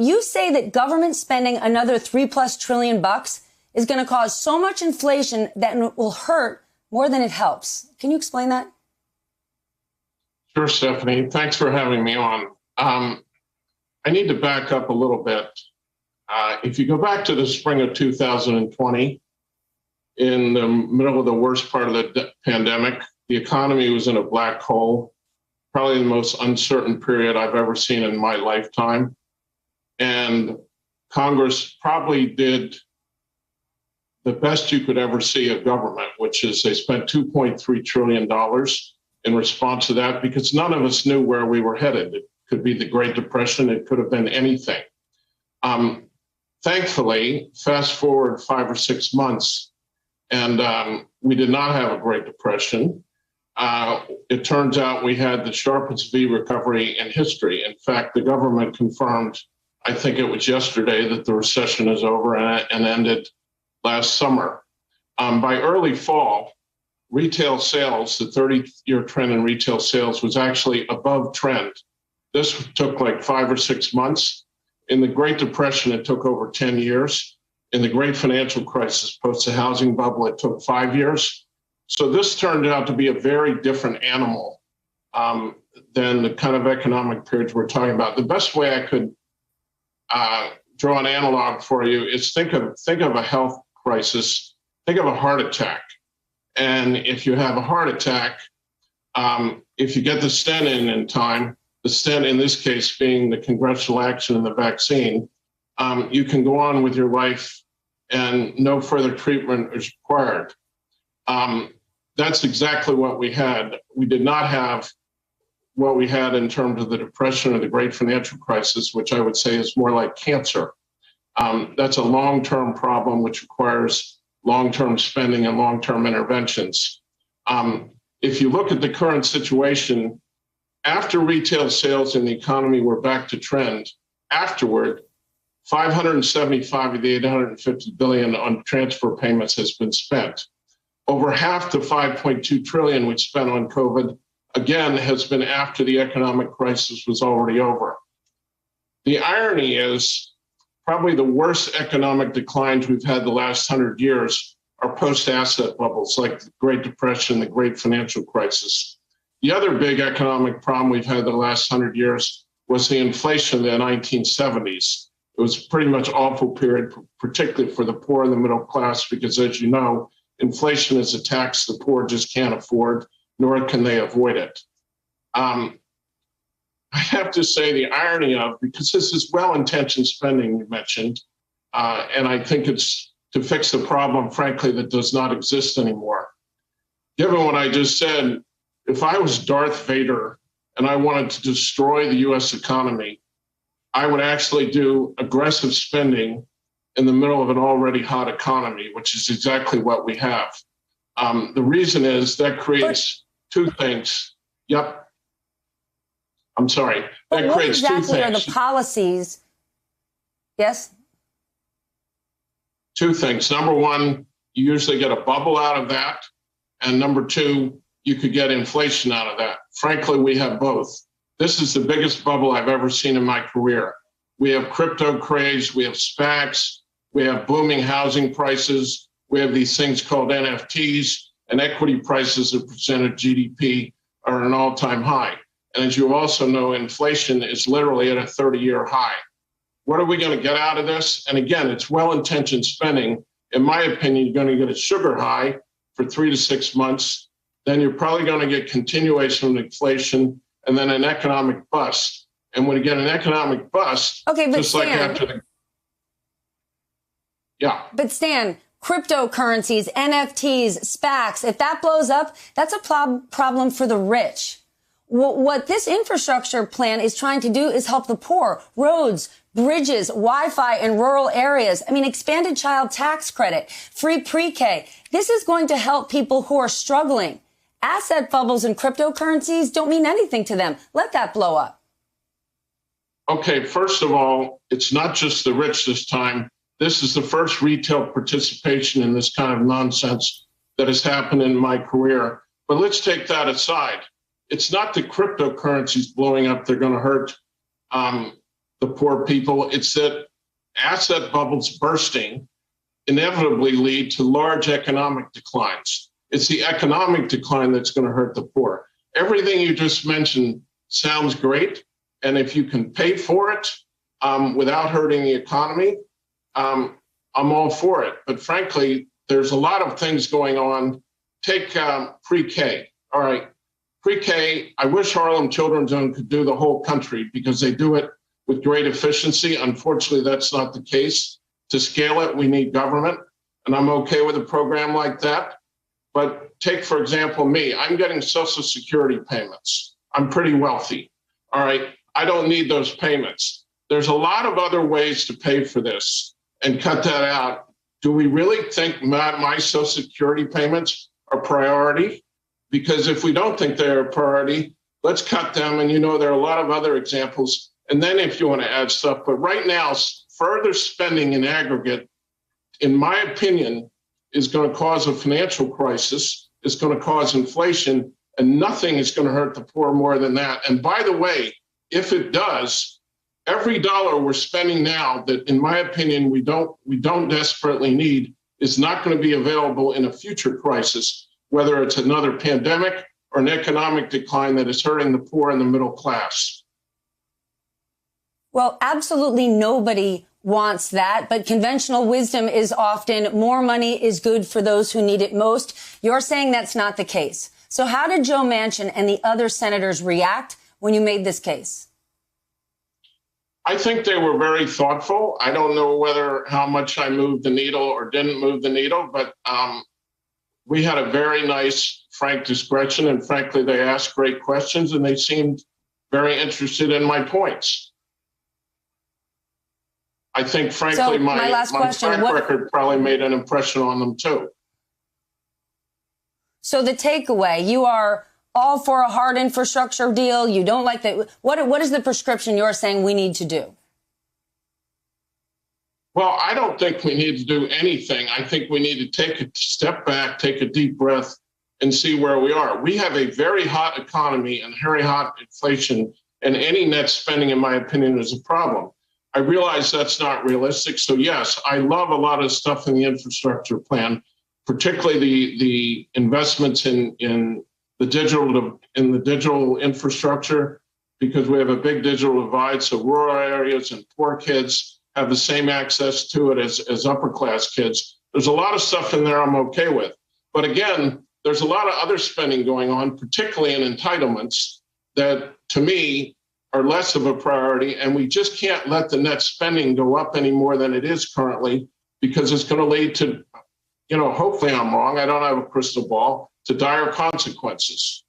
You say that government spending another $3+ trillion is going to cause so much inflation that it will hurt more than it helps. Can you explain that? Sure, Stephanie. Thanks for having me on. I need to back up a little bit. If you go back to the spring of 2020, in the middle of the worst part of the pandemic, the economy was in a black hole, probably the most uncertain period I've ever seen in my lifetime. And Congress probably did the best you could ever see of government, which is they spent $2.3 trillion in response to that, because none of us knew where we were headed. It could be the Great Depression. It could have been anything. Thankfully, fast forward 5 or 6 months, and we did not have a Great Depression. It turns out we had the sharpest V recovery in history. In fact, the government confirmed, I think it was yesterday, that the recession is over and ended last summer. By early fall, retail sales, the 30-year trend in retail sales was actually above trend. This took like 5 or 6 months. In the Great Depression, it took over 10 years. In the Great Financial Crisis, post the housing bubble, it took 5 years. So this turned out to be a very different animal than the kind of economic periods we're talking about. The best way I could draw an analog for you is think of a health crisis, think of a heart attack. And if you have a heart attack, if you get the stent in time, the stent in this case being the congressional action and the vaccine, you can go on with your life and no further treatment is required. That's exactly what we had. We did not have what we had in terms of the Depression or the Great Financial Crisis, which I would say is more like cancer. That's a long-term problem which requires long-term spending and long-term interventions. If you look at the current situation, after retail sales in the economy were back to trend, afterward, 575 of the 850 billion on transfer payments has been spent. Over half the 5.2 trillion we spent on COVID, again, has been after the economic crisis was already over. The irony is probably the worst economic declines we've had the last 100 years are post-asset bubbles like the Great Depression, the Great Financial Crisis. The other big economic problem we've had the last 100 years was the inflation of the 1970s. It was pretty much awful period, particularly for the poor and the middle class, because as you know, inflation is a tax the poor just can't afford, nor can they avoid it. I have to say the irony of, because this is well-intentioned spending you mentioned, and I think it's to fix the problem, frankly, that does not exist anymore. Given what I just said, if I was Darth Vader and I wanted to destroy the US economy, I would actually do aggressive spending in the middle of an already hot economy, which is exactly what we have. The reason is that creates two things. Yep. I'm sorry. That creates two things. What exactly are the policies? Yes? Two things. Number one, you usually get a bubble out of that. And number two, you could get inflation out of that. Frankly, we have both. This is the biggest bubble I've ever seen in my career. We have crypto craze, we have SPACs, we have booming housing prices, we have these things called NFTs, and equity prices as a percent of GDP are at an all-time high. And as you also know, inflation is literally at a 30-year high. What are we going to get out of this? And again, it's well-intentioned spending. In my opinion, you're going to get a sugar high for 3 to 6 months. Then you're probably going to get continuation of inflation and then an economic bust. And when you get an economic bust, okay, but just Stan, like after the... Yeah. But Stan, cryptocurrencies, NFTs, SPACs, if that blows up, that's a problem for the rich. What this infrastructure plan is trying to do is help the poor. Roads, bridges, Wi-Fi in rural areas. I mean, expanded child tax credit, free pre-K. This is going to help people who are struggling. Asset bubbles and cryptocurrencies don't mean anything to them. Let that blow up. Okay, first of all, it's not just the rich this time. This is the first retail participation in this kind of nonsense that has happened in my career. But let's take that aside. It's not the cryptocurrencies blowing up that are going to hurt the the poor people. It's that asset bubbles bursting inevitably lead to large economic declines. It's the economic decline that's going to hurt the poor. Everything you just mentioned sounds great. And if you can pay for it without hurting the economy, I'm all for it. But frankly, there's a lot of things going on. Take pre-K. All right, pre-K, I wish Harlem Children's Zone could do the whole country because they do it with great efficiency. Unfortunately, that's not the case. To scale it, we need government, and I'm okay with a program like that. But take, for example, me. I'm getting Social Security payments. I'm pretty wealthy. All right, I don't need those payments. There's a lot of other ways to pay for this and cut that out. Do we really think my Social Security payments are priority? Because if we don't think they're a priority, let's cut them. And there are a lot of other examples. And then if you want to add stuff, but right now, further spending in aggregate, in my opinion, is going to cause a financial crisis. It's going to cause inflation, and nothing is going to hurt the poor more than that. And by the way, if it does, every dollar we're spending now that, in my opinion, we don't desperately need is not going to be available in a future crisis, whether it's another pandemic or an economic decline that is hurting the poor and the middle class. Well, absolutely nobody wants that, but conventional wisdom is often more money is good for those who need it most. You're saying that's not the case. So how did Joe Manchin and the other senators react when you made this case? I think they were very thoughtful. I don't know how much I moved the needle or didn't move the needle, but we had a very nice, frank discussion, and frankly, they asked great questions, and they seemed very interested in my points. I think, frankly, my track record probably made an impression on them, too. So the takeaway, you are all for a hard infrastructure deal. You don't like that. What is the prescription you're saying we need to do? Well, I don't think we need to do anything. I think we need to take a step back, take a deep breath, and see where we are. We have a very hot economy and very hot inflation, and any net spending, in my opinion, is a problem. I realize that's not realistic. So, yes, I love a lot of stuff in the infrastructure plan, particularly the investments in the digital infrastructure, because we have a big digital divide. So rural areas and poor kids have the same access to it as upper class kids. There's a lot of stuff in there I'm okay with. But again, there's a lot of other spending going on, particularly in entitlements, that to me are less of a priority. And we just can't let the net spending go up any more than it is currently, because it's going to lead to, hopefully I'm wrong, I don't have a crystal ball, to dire consequences.